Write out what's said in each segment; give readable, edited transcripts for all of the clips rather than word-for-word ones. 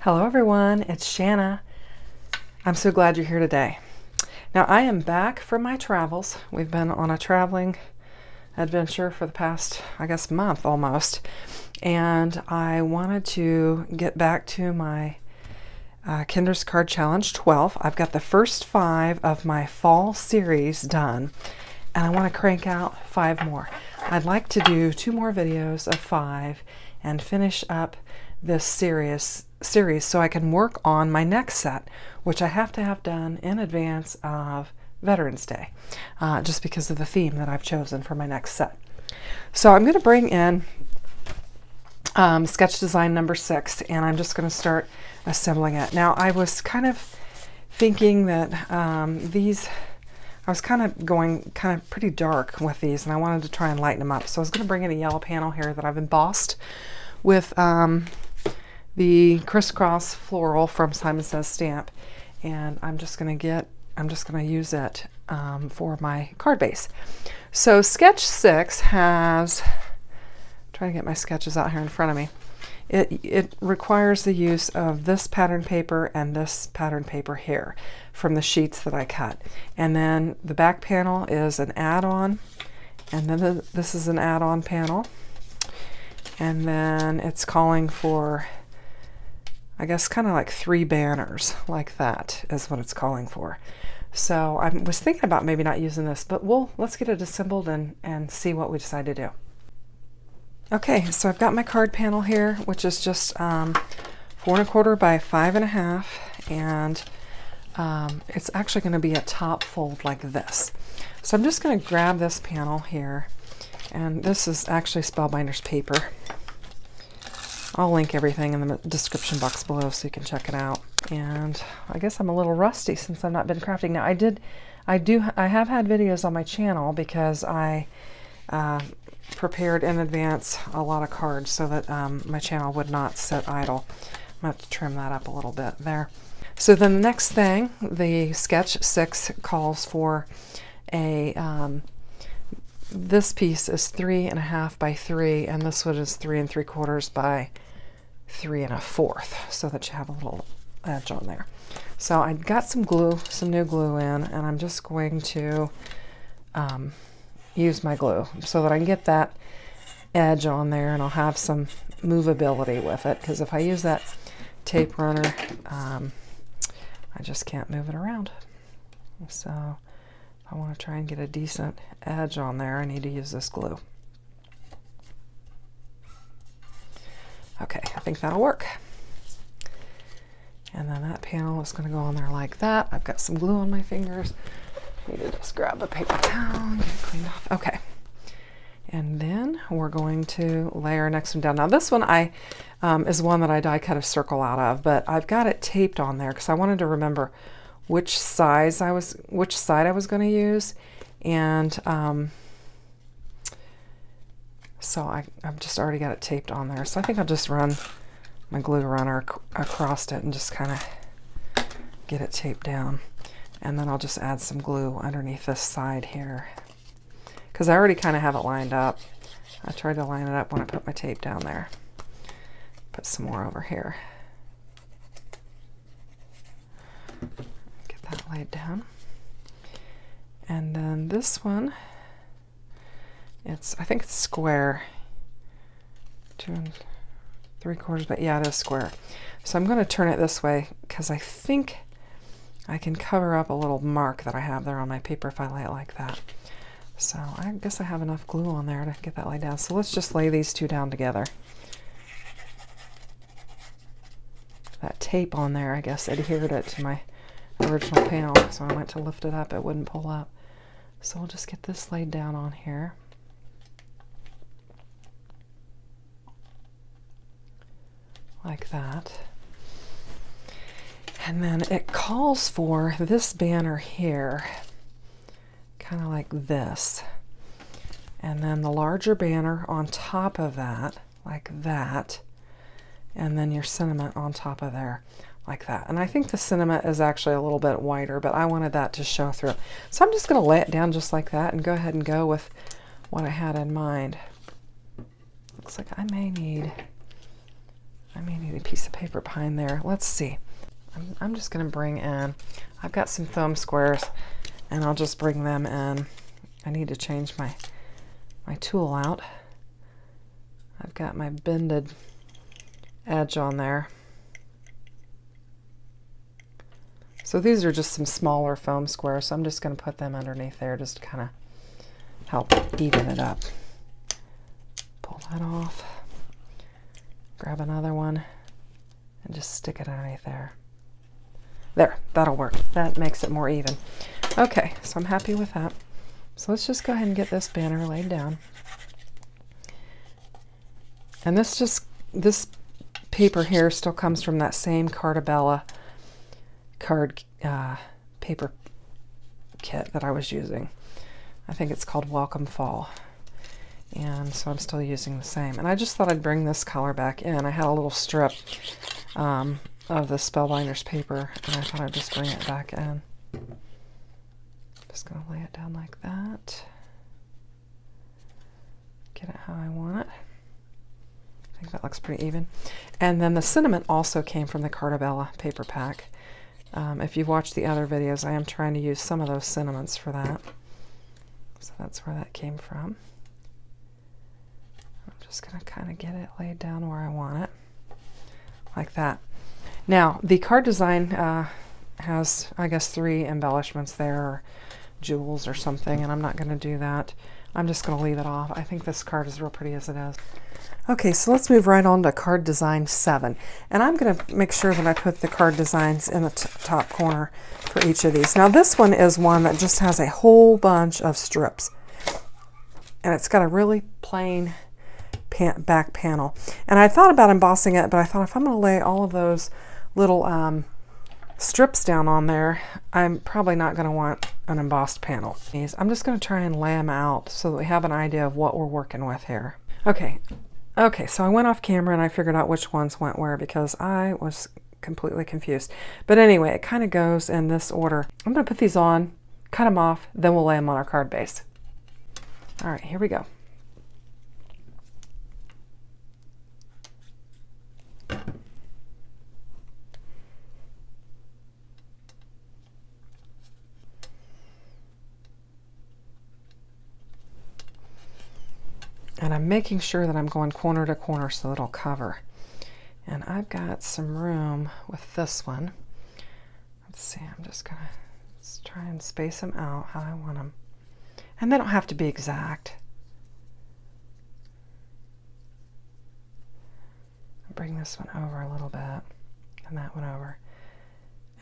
Hello everyone, it's Shanna. I'm so glad you're here today. Now I am back from my travels. We've been on a traveling adventure for the past, I guess, month almost. And I wanted to get back to my Kinder's Card Challenge 12. I've got the first 5 of my fall series done. And I want to crank out 5 more. I'd like to do 2 more videos of 5 and finish up this series so I can work on my next set, which I have to have done in advance of Veterans Day, just because of the theme that I've chosen for my next set. So I'm going to bring in sketch design number 6, and I'm just going to start assembling it. Now I was kind of thinking that I was kind of going pretty dark with these, and I wanted to try and lighten them up. So I was going to bring in a yellow panel here that I've embossed with the crisscross floral from Simon Says Stamp, and I'm just going to use it for my card base. So sketch 6 has, trying to get my sketches out here in front of me. It requires the use of this pattern paper and this pattern paper here from the sheets that I cut. And then the back panel is an add-on, and then this is an add-on panel. And then it's calling for, I guess, kind of like 3 banners, like that is what it's calling for. So I was thinking about maybe not using this, but let's get it assembled and see what we decide to do. Okay, so I've got my card panel here, which is just 4 1/4 by 5 1/2, and it's actually going to be a top fold like this. So I'm just going to grab this panel here, and this is actually Spellbinder's paper. I'll link everything in the description box below so you can check it out. And I guess I'm a little rusty since I've not been crafting. Now I have had videos on my channel because I prepared in advance a lot of cards so that my channel would not sit idle. I'm going to have to trim that up a little bit there. So then the next thing, the sketch 6 calls for a this piece is 3 1/2 by 3, and this one is 3 3/4 by 3 1/4, so that you have a little edge on there. So I got some glue, some new glue in, and I'm just going to use my glue so that I can get that edge on there, and I'll have some movability with it, because if I use that tape runner, I just can't move it around. So I want to try and get a decent edge on there, I need to use this glue. Okay, I think that'll work. And then that panel is going to go on there like that. I've got some glue on my fingers. I need to just grab a paper towel and get it cleaned off. Okay. And then we're going to lay our next one down. Now this one is one that I die cut a circle out of, but I've got it taped on there because I wanted to remember which side I was going to use, and so I've just already got it taped on there. So I think I'll just run my glue runner across it and just kind of get it taped down, and then I'll just add some glue underneath this side here because I already kind of have it lined up. I tried to line it up when I put my tape down there. Put some more over here. That laid down. And then this one, I think it's square, 2 3/4, but yeah, it is square. So I'm going to turn it this way because I think I can cover up a little mark that I have there on my paper if I lay it like that. So I guess I have enough glue on there to get that laid down. So let's just lay these 2 down together. That tape on there, I guess, adhered it to my original panel, so I went to lift it up, it wouldn't pull up. So we'll just get this laid down on here. Like that. And then it calls for this banner here, kind of like this. And then the larger banner on top of that, like that. And then your sentiment on top of there, like that. And I think the sentiment is actually a little bit wider, but I wanted that to show through. So I'm just going to lay it down just like that and go ahead and go with what I had in mind. Looks like I may need may need a piece of paper behind there. Let's see. I'm just going to bring in, I've got some foam squares, and I'll just bring them in. I need to change my tool out. I've got my bended edge on there. So these are just some smaller foam squares, so I'm just going to put them underneath there just to kind of help even it up. Pull that off. Grab another one and just stick it underneath there. There, that'll work. That makes it more even. Okay, so I'm happy with that. So let's just go ahead and get this banner laid down. And this paper here still comes from that same Cartabella card paper kit that I was using. I think it's called Welcome Fall. And so I'm still using the same. And I just thought I'd bring this color back in. I had a little strip of the Spellbinders paper, and I thought I'd just bring it back in. Just going to lay it down like that. Get it how I want it. I think that looks pretty even. And then the cinnamon also came from the Cartabella paper pack. If you've watched the other videos, I am trying to use some of those cinnamons for that. So that's where that came from. I'm just going to kind of get it laid down where I want it. Like that. Now, the card design has, I guess, 3 embellishments there, or jewels or something, and I'm not going to do that. I'm just going to leave it off. I think this card is real pretty as it is. Okay, so let's move right on to card design 7. And I'm going to make sure that I put the card designs in the top corner for each of these. Now, this one is one that just has a whole bunch of strips. And it's got a really plain back panel. And I thought about embossing it, but I thought if I'm going to lay all of those little strips down on there, I'm probably not going to want an embossed panel. I'm just going to try and lay them out so that we have an idea of what we're working with here. Okay, so I went off camera and I figured out which ones went where because I was completely confused. But anyway, it kind of goes in this order. I'm going to put these on, cut them off, then we'll lay them on our card base. All right, here we go. And I'm making sure that I'm going corner to corner so it'll cover. And I've got some room with this one. Let's see, I'm just gonna try and space them out how I want them. And they don't have to be exact. I'll bring this one over a little bit, and that one over,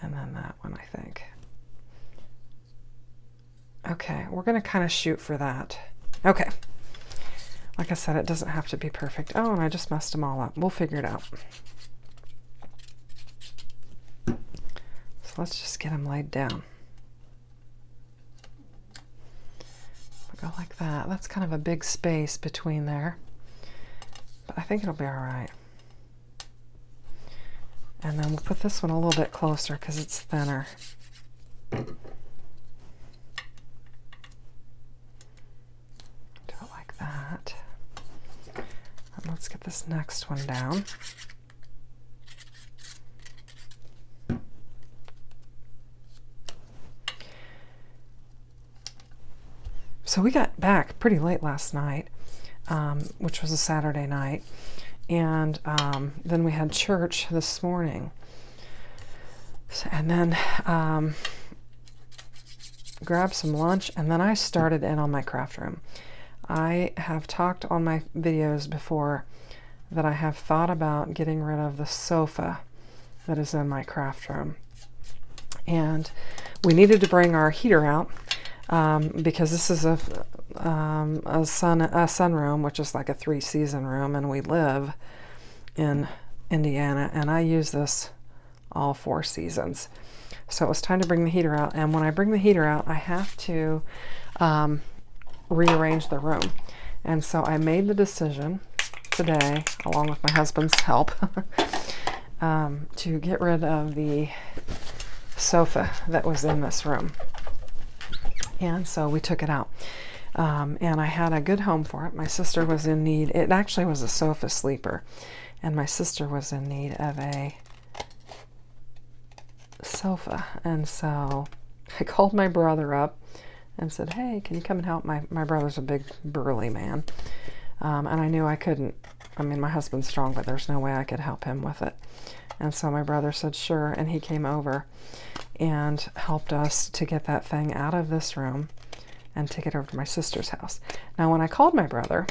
and then that one, I think. Okay, we're gonna kind of shoot for that. Okay. Like I said, it doesn't have to be perfect. Oh, and I just messed them all up. We'll figure it out. So let's just get them laid down. We'll go like that. That's kind of a big space between there. But I think it'll be all right. And then we'll put this one a little bit closer because it's thinner. That. And let's get this next one down. So we got back pretty late last night, which was a Saturday night, and then we had church this morning. And then grabbed some lunch, and then I started in on my craft room. I have talked on my videos before that I have thought about getting rid of the sofa that is in my craft room. And we needed to bring our heater out because this is a sunroom, which is like a 3-season room, and we live in Indiana, and I use this all 4 seasons. So it was time to bring the heater out, and when I bring the heater out, I have to rearrange the room. And so I made the decision today, along with my husband's help, to get rid of the sofa that was in this room. And so we took it out. And I had a good home for it. My sister was in need. It actually was a sofa sleeper. and my sister was in need of a sofa. And so I called my brother up and said, hey, can you come and help? My brother's a big burly man, and I knew I couldn't. I mean, my husband's strong, but there's no way I could help him with it. And so my brother said sure, and he came over and helped us to get that thing out of this room and take it over to my sister's house. Now when I called my brother,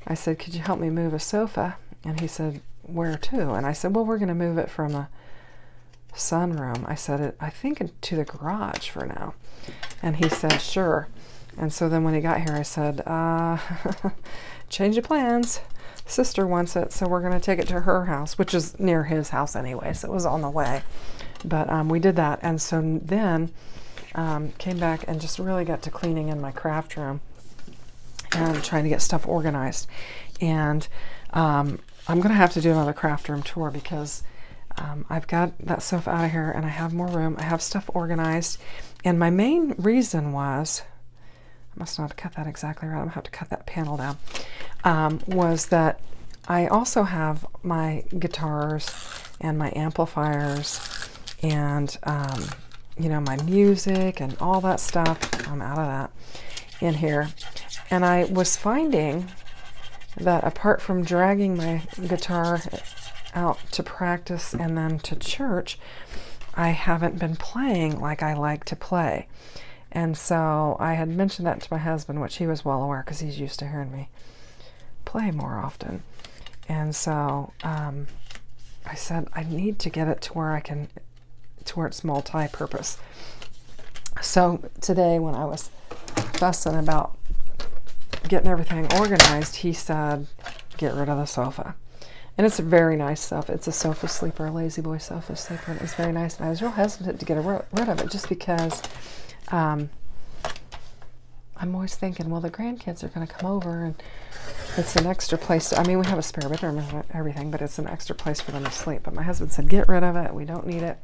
I said, could you help me move a sofa? And he said, where to? And I said, well, we're going to move it from the sunroom. I said, I think to the garage for now. And he said, sure. And so then when he got here, I said, change of plans. Sister wants it, so we're going to take it to her house, which is near his house anyway, so it was on the way. But we did that, and so then came back and just really got to cleaning in my craft room and trying to get stuff organized. And I'm going to have to do another craft room tour because I've got that stuff out of here and I have more room. I have stuff organized. And my main reason was, I must not have cut that exactly right. I'm going to have to cut that panel down. Was that I also have my guitars and my amplifiers and, you know, my music and all that stuff. I'm out of that in here. And I was finding that apart from dragging my guitar out to practice and then to church, I haven't been playing like I like to play. And so I had mentioned that to my husband, which he was well aware because he's used to hearing me play more often. And so I said I need to get it to where it's multi-purpose. So today when I was fussing about getting everything organized, he said, get rid of the sofa. And it's a very nice sofa. It's a sofa sleeper, a lazy boy sofa sleeper, and it's very nice. And I was real hesitant to get rid of it just because I'm always thinking, well, the grandkids are going to come over and it's an extra place. I mean, we have a spare bedroom and everything, but it's an extra place for them to sleep. But my husband said, get rid of it. We don't need it.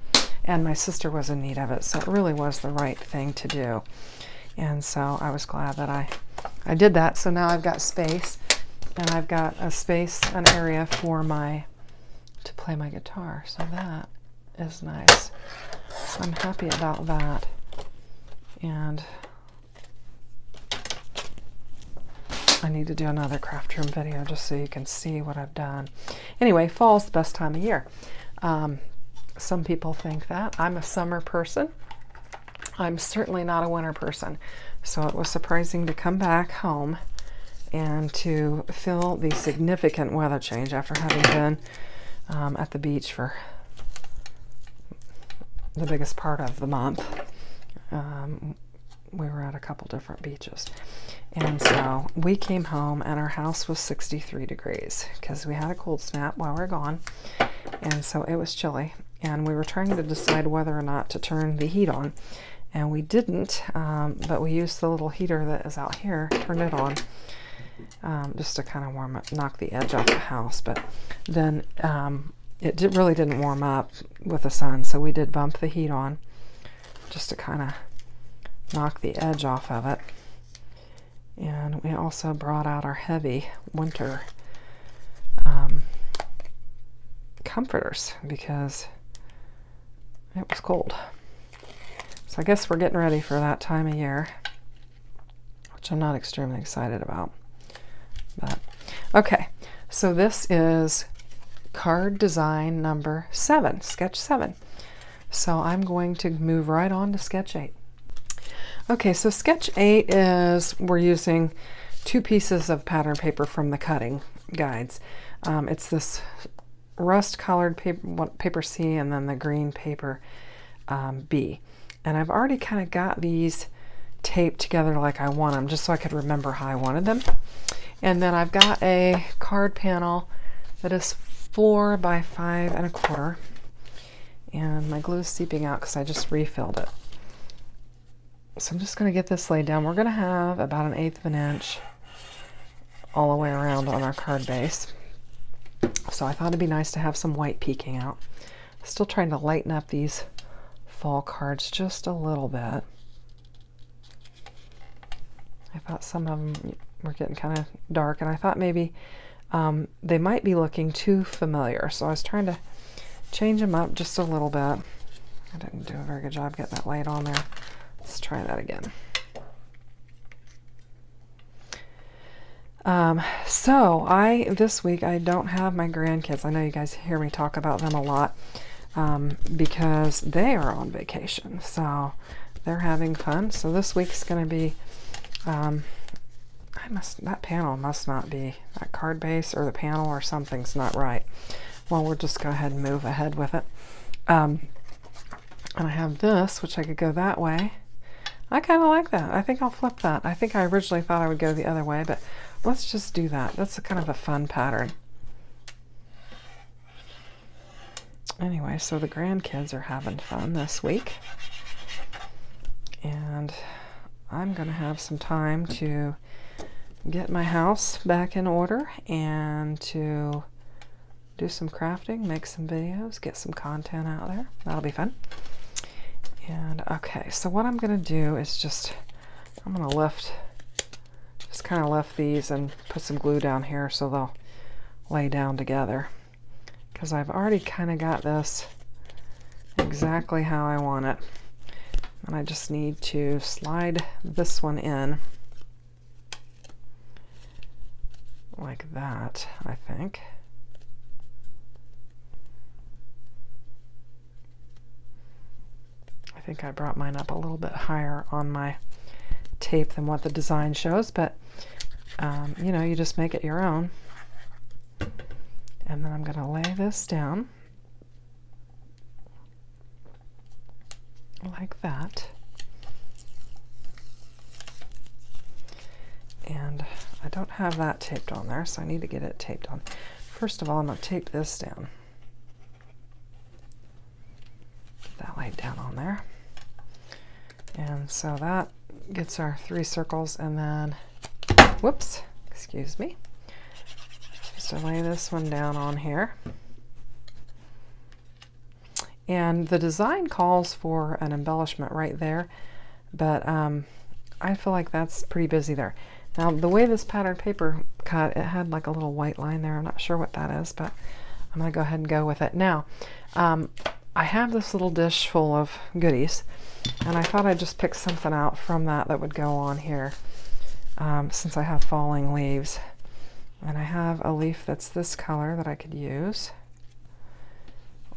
And my sister was in need of it. So it really was the right thing to do. And so I was glad that I did that. So now I've got space, and I've got a space, an area for to play my guitar. So that is nice. So I'm happy about that. And I need to do another craft room video just so you can see what I've done. Anyway, fall's the best time of year. Some people think that. I'm a summer person. I'm certainly not a winter person. So it was surprising to come back home and to feel the significant weather change after having been at the beach for the biggest part of the month. We were at a couple different beaches. And so we came home and our house was 63 degrees because we had a cold snap while we were gone. And so it was chilly. And we were trying to decide whether or not to turn the heat on. And we didn't, but we used the little heater that is out here, turned it on, just to kind of warm up, knock the edge off the house. But then it really didn't warm up with the sun, so we did bump the heat on just to kind of knock the edge off of it. And we also brought out our heavy winter comforters because it was cold. So I guess we're getting ready for that time of year, which I'm not extremely excited about. But okay, so this is card design number 7, sketch 7. So I'm going to move right on to sketch 8. Okay, so sketch 8 is, we're using 2 pieces of pattern paper from the cutting guides. It's this rust colored paper C and then the green paper B. And I've already kind of got these taped together like I want them, just so I could remember how I wanted them. And then I've got a card panel that is 4 by 5 1/4. And my glue is seeping out because I just refilled it. So I'm just going to get this laid down. We're going to have about 1/8 of an inch all the way around on our card base. So I thought it'd be nice to have some white peeking out. Still trying to lighten up these fall cards just a little bit. I thought some of them were getting kind of dark, and I thought maybe they might be looking too familiar. So I was trying to change them up just a little bit. I didn't do a very good job getting that laid on there. Let's try that again. So this week I don't have my grandkids. I know you guys hear me talk about them a lot because they are on vacation. So they're having fun. So this week's going to be, that panel must not be, that card base or the panel or something's not right. Well, we'll just go ahead and move ahead with it. And I have this, which I could go that way. I kind of like that. I think I'll flip that. I think I originally thought I would go the other way, but let's just do that. That's kind of a fun pattern. Anyway, so the grandkids are having fun this week. And I'm going to have some time to get my house back in order and to do some crafting, make some videos, get some content out there. That'll be fun. And okay, so what I'm going to do is I'm going to just kind of lift these and put some glue down here so they'll lay down together. Because I've already kind of got this exactly how I want it. And I just need to slide this one in like that, I think. I think I brought mine up a little bit higher on my tape than what the design shows, but you know, you just make it your own. And then I'm going to lay this down like that. And I don't have that taped on there, so I need to get it taped on. First of all, I'm going to tape this down. Get that laid down on there. And so that gets our 3 circles, and then, whoops, excuse me. Just to lay this one down on here. And the design calls for an embellishment right there, but I feel like that's pretty busy there. Now, the way this pattern paper cut, it had like a little white line there. I'm not sure what that is, but I'm going to go ahead and go with it. Now, I have this little dish full of goodies, and I thought I'd just pick something out from that would go on here, since I have falling leaves. And I have a leaf that's this color that I could use,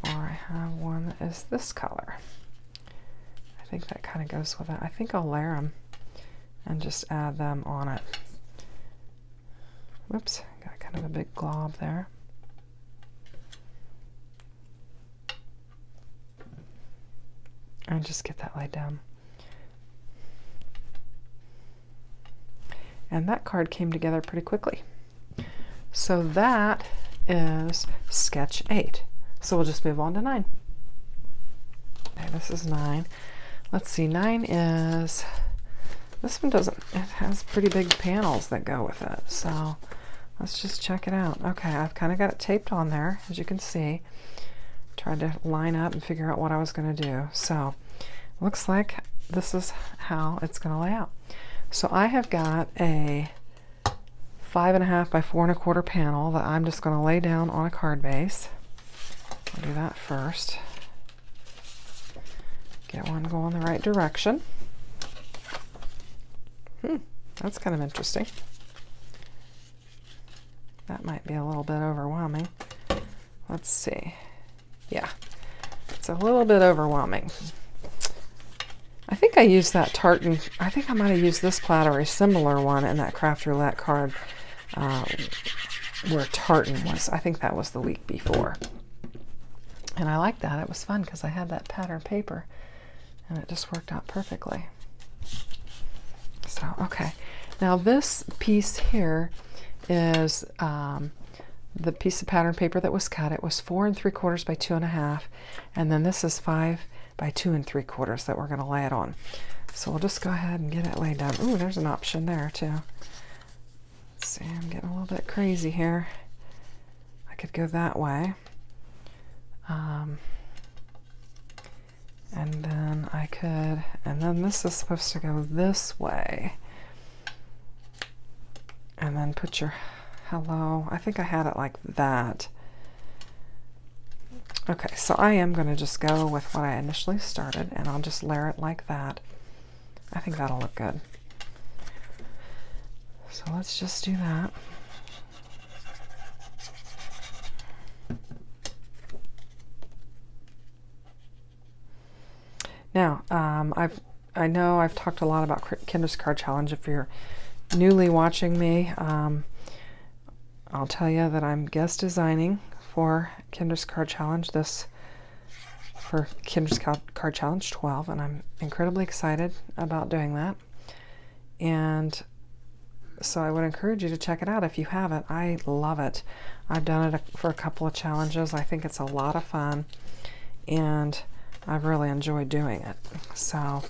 or I have one that is this color. I think that kind of goes with it. I think I'll layer them and just add them on it. Whoops, got kind of a big glob there. And just get that laid down. And that card came together pretty quickly. So that is sketch 8. So we'll just move on to 9. Okay, this is 9. Let's see, 9 is, this one doesn't, it has pretty big panels that go with it. So let's just check it out. Okay, I've kind of got it taped on there, as you can see. Tried to line up and figure out what I was going to do. So looks like this is how it's going to lay out. So I have got a 5.5 by 4.25 panel that I'm just going to lay down on a card base. I'll do that first. Get one going the right direction. That's kind of interesting. That might be a little bit overwhelming. Let's see. Yeah, it's a little bit overwhelming. I think I used that tartan. I think I might have used this platter, a similar one, in that craft roulette card where tartan was. I think that was the week before. And I liked that. It was fun because I had that pattern paper and it just worked out perfectly. So, okay. Now this piece here is the piece of pattern paper that was cut. It was 4 3/4 by 2.5, and then this is 5 by 2 3/4 that we're going to lay it on. So we'll just go ahead and get it laid down. Ooh, there's an option there too. Let's see, I'm getting a little bit crazy here. I could go that way. And then I could, and then this is supposed to go this way. And then put your hello. I think I had it like that. Okay, so I am going to just go with what I initially started, and I'll just layer it like that. I think that'll look good. So let's just do that. Now, I know I've talked a lot about Kinder's Card Challenge. If you're newly watching me, I'll tell you that I'm guest designing for Kinder's Card Challenge for Kinder's Card Challenge 12, and I'm incredibly excited about doing that. And so I would encourage you to check it out if you haven't. I love it. I've done it for a couple of challenges. I think it's a lot of fun, and I've really enjoyed doing it. So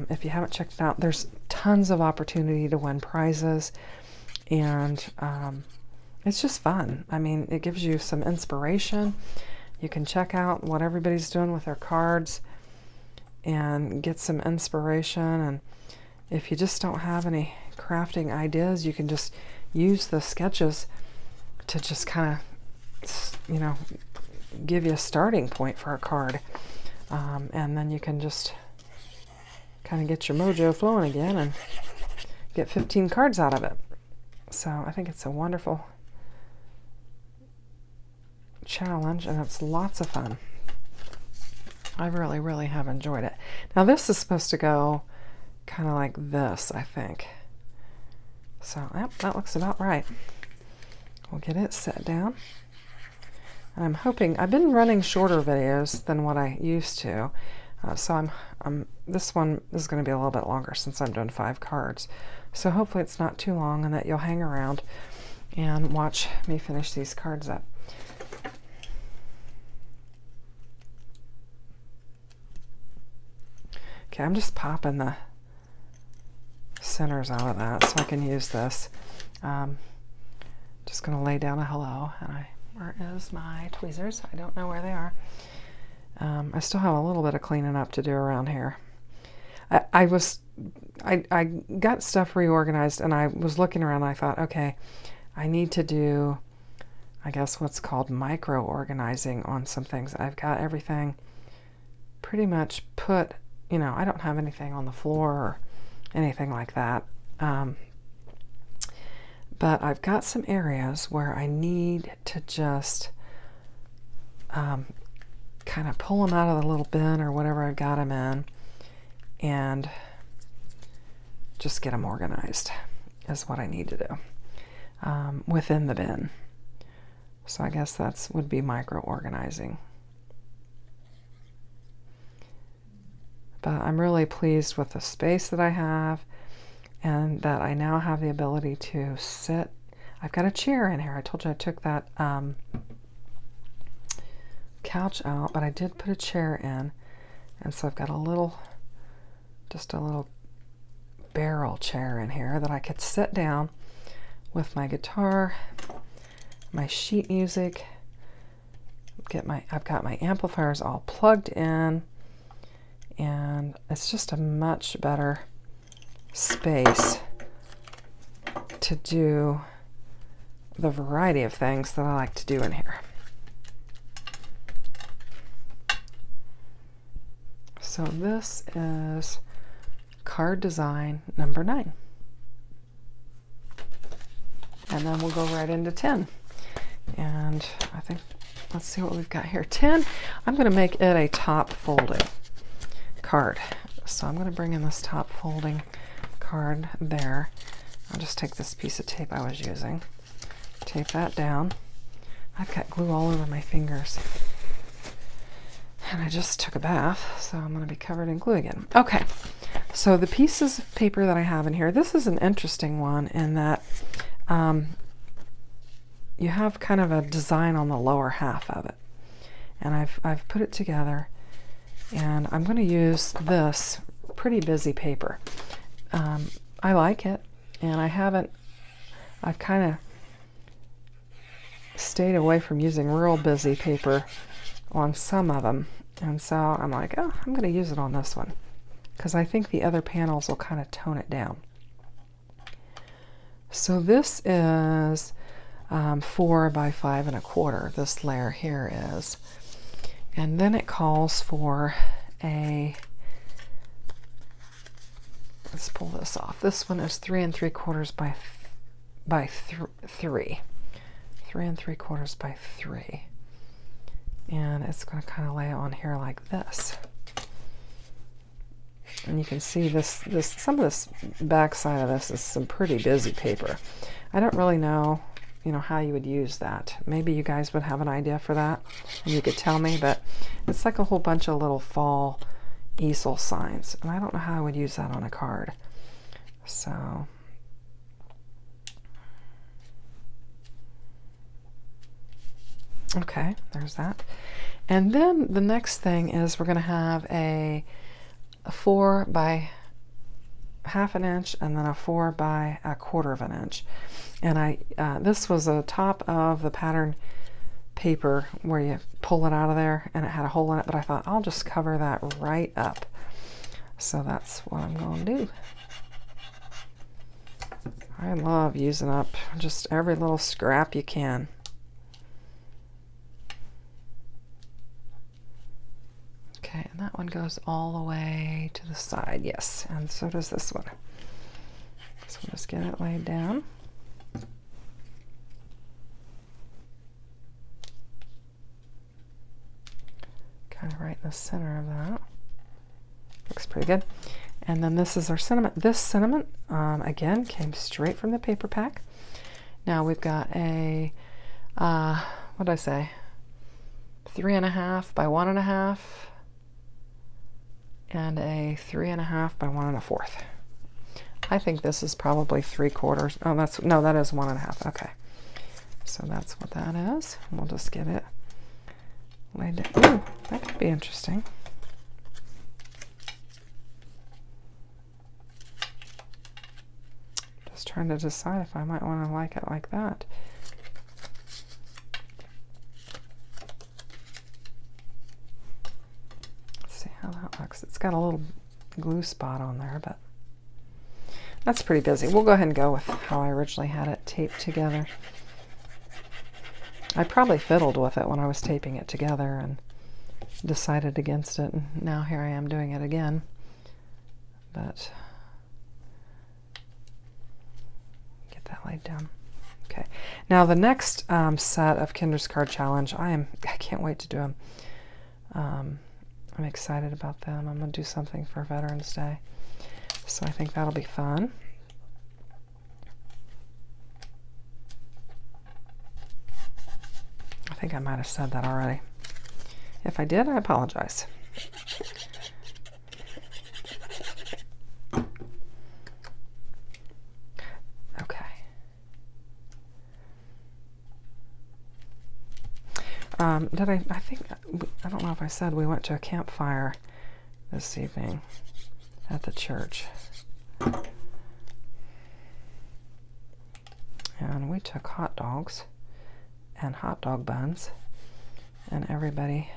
if you haven't checked it out, there's tons of opportunity to win prizes, and it's just fun. I mean, it gives you some inspiration. You can check out what everybody's doing with their cards and get some inspiration. And if you just don't have any crafting ideas, you can just use the sketches to just kind of, you know, give you a starting point for a card. And then you can just kind of get your mojo flowing again and get 15 cards out of it. So I think it's a wonderful challenge, and it's lots of fun. I really, really have enjoyed it. Now this is supposed to go kind of like this, I think. So yep, that looks about right. We'll get it set down. And I'm hoping, I've been running shorter videos than what I used to. So this one is going to be a little bit longer since I'm doing 5 cards. So hopefully it's not too long and that you'll hang around and watch me finish these cards up. Okay, I'm just popping the centers out of that so I can use this. Just going to lay down a hello, and where is my tweezers? I don't know where they are. I still have a little bit of cleaning up to do around here. I got stuff reorganized, and I was looking around and I thought, okay, I need to do, I guess, what's called micro organizing on some things. I've got everything pretty much put, you know, I don't have anything on the floor or anything like that. But I've got some areas where I need to just kind of pull them out of the little bin or whatever I've got them in and just get them organized is what I need to do within the bin. So I guess that's would be micro organizing. But I'm really pleased with the space that I have, and that I now have the ability to sit. I've got a chair in here. I told you I took that couch out, but I did put a chair in, and so I've got just a little barrel chair in here that I could sit down with my guitar, my sheet music, I've got my amplifiers all plugged in, and it's just a much better space to do the variety of things that I like to do in here. So this is card design number 9. And then we'll go right into 10. And I think, let's see what we've got here. 10, I'm going to make it a top folding card. So I'm going to bring in this top folding card there. I'll just take this piece of tape I was using, tape that down. I've got glue all over my fingers, and I just took a bath, so I'm going to be covered in glue again. Okay, so the pieces of paper that I have in here, this is an interesting one in that you have kind of a design on the lower half of it, and I've put it together, and I'm going to use this pretty busy paper. I like it, and I've kind of stayed away from using real busy paper on some of them, and so I'm like, oh, I'm going to use it on this one because I think the other panels will kind of tone it down. So this is 4 by 5 1/4. This layer here is. And then it calls for a, let's pull this off. This one is 3 3/4 by 3. 3 3/4 by 3. And it's going to kind of lay on here like this. And you can see some of this back side of this is some pretty busy paper. I don't really know, how you would use that. Maybe you guys would have an idea for that and you could tell me, but it's like a whole bunch of little fall easel signs, and I don't know how I would use that on a card. So okay, there's that. And then the next thing is we're going to have a 4 by 1/2 inch and then a 4 by 1/4 inch. And this was a top of the pattern paper where you pull it out of there, and it had a hole in it, but I thought I'll just cover that right up. So that's what I'm going to do. I love using up just every little scrap you can. Okay, and that one goes all the way to the side, yes, and so does this one. So we'll just get it laid down. Kind of right in the center of that. Looks pretty good. And then this is our sentiment. This sentiment, again, came straight from the paper pack. Now we've got a, what did I say? 3 1/2 by 1 1/2. And a 3 1/2 by 1 1/4. I think this is probably 3/4. Oh, that is 1 1/2. Okay, so that's what that is. We'll just get it laid down. Ooh, that could be interesting. Just trying to decide if I might want to like it like that. How that looks. It's got a little glue spot on there, but that's pretty busy. We'll go ahead and go with how I originally had it taped together. I probably fiddled with it when I was taping it together and decided against it, and now here I am doing it again. But get that laid down. Okay. Now the next set of Kinder's Card Challenge, I can't wait to do them. I'm excited about them. I'm going to do something for Veterans Day. So I think that'll be fun. I think I might have said that already. If I did, I apologize. Okay. I don't know if I said we went to a campfire this evening at the church. And we took hot dogs and hot dog buns, and everybody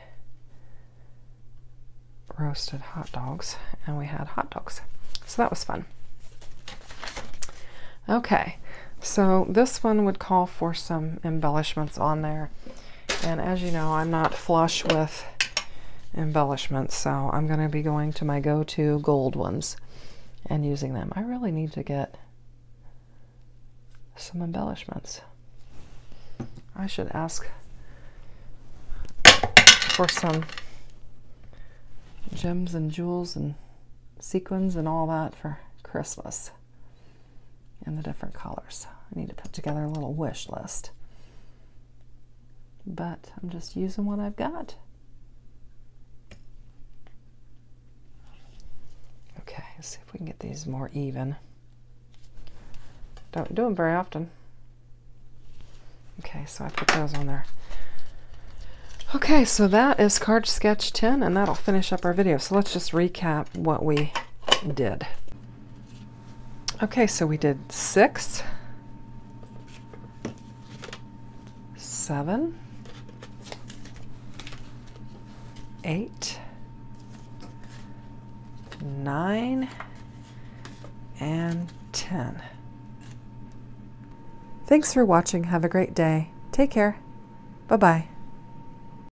roasted hot dogs, and we had hot dogs. So that was fun. Okay, so this one would call for some embellishments on there. And as you know, I'm not flush with embellishments, so I'm going to be going to my go-to gold ones and using them. I really need to get some embellishments. I should ask for some gems and jewels and sequins and all that for Christmas in the different colors. I need to put together a little wish list. But I'm just using what I've got. Okay, let's see if we can get these more even. Don't do them very often. Okay, so I put those on there. Okay, so that is Card Sketch 10, and that'll finish up our video. So let's just recap what we did. Okay, so we did 6, 7, 8, 9, and 10. Thanks for watching. Have a great day. Take care. Bye-bye.